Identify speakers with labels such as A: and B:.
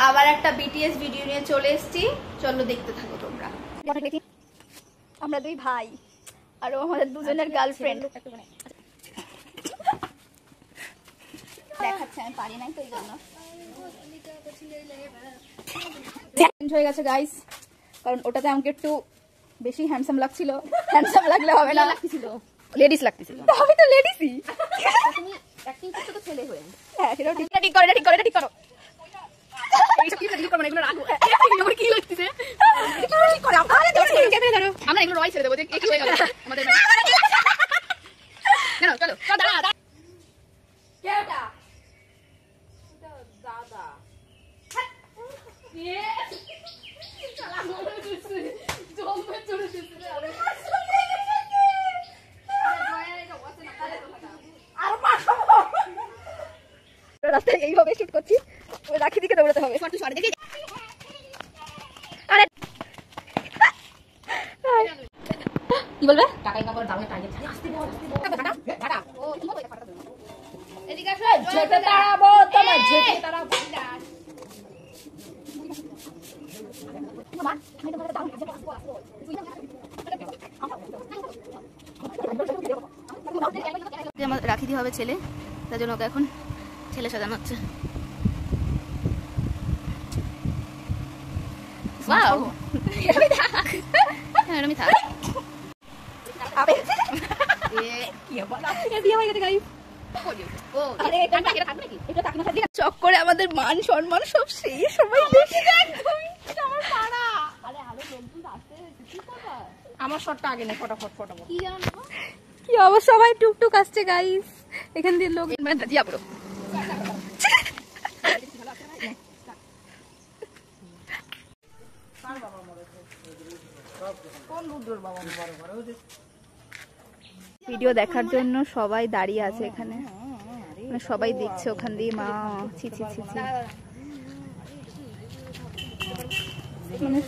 A: আবার একটা BTS video নিয়ে চলে এসেছি, চলো দেখতে থাকো তোমরা। আমরা দুই ভাই আর আমাদের দুজনের গার্লফ্রেন্ড দেখাচ্ছে, আমি পারি নাই তো এই জন্য হয়ে গেছে গাইস, কারণ ওটাতে আমাকে একটু বেশি হ্যান্ডসাম লাগছিল। হ্যান্ডসাম লাগলে হবে না, লাগছিল লেডিস লাগতেছিল। আমি তো লেডিসই, তুমি অ্যাক্টিং করতে তো ছেলে হয়ে। হ্যাঁ সেটা ঠিক, ঠিক করো, ঠিক করো, ঠিক করো। এইসব কি ঠিক করব না, এগুলো রাখো। এগুলো কি লাগতেছে ঠিক করে আরে ক্যামেরা ধরো, আমরা এগুলো রয় ছেড়ে দেব। যে কি হয়ে গেল আমাদের না, চলো চলো দাদা কেটা দাদা ये चला बोलो तुझसे जो मैं चोर से अरे রাস্তায় এইভাবে শুট করছি, ওই রাখি দিকে দৌড়াতে হবে। শর্ট শর্ট দেখি আরে কি বলবে টাকা ইনকাম করে দারুণ টার্গেট ছাড়ি আসতে বল দাদা দাদা ও তুমি কই ফাটা দেবো এদিকে আসো যেতে তাড়াবো তোমার যেতে তাড়াবো মা আমি তোমাকে দারুণ যেতে আসবো আমার রাখি দিয়ে হবে ছেলে, তার জন্য ওকে এখন ছেলে সাজানো হচ্ছে। ওয়াও এরমি থাক, এরমি থাক। আবে কি বলা এ দিয়ে হয়ে গেছে গাইস। ও আরে এটা থাকবে নাকি, এটা টাকনা থাকবে চক করে আমাদের মান সম্মান সব সেই সময় দেখি একদমই আমার পাড়া। আরে আরো লোকজন আসছে কি করবা, আমার শটটা আগে না, ফটাফট ফটাফট কি জানো কি অবশ্য সবাই টুকটুক আসছে গাইস, এখান দিয়ে লোক মানে দাদিয়া পুরো ভিডিও দেখার জন্য সবাই দাঁড়িয়ে আছে এখানে, মানে সবাই দেখছে ওখান দিয়ে। মা ছি ছি ছি ছি মানে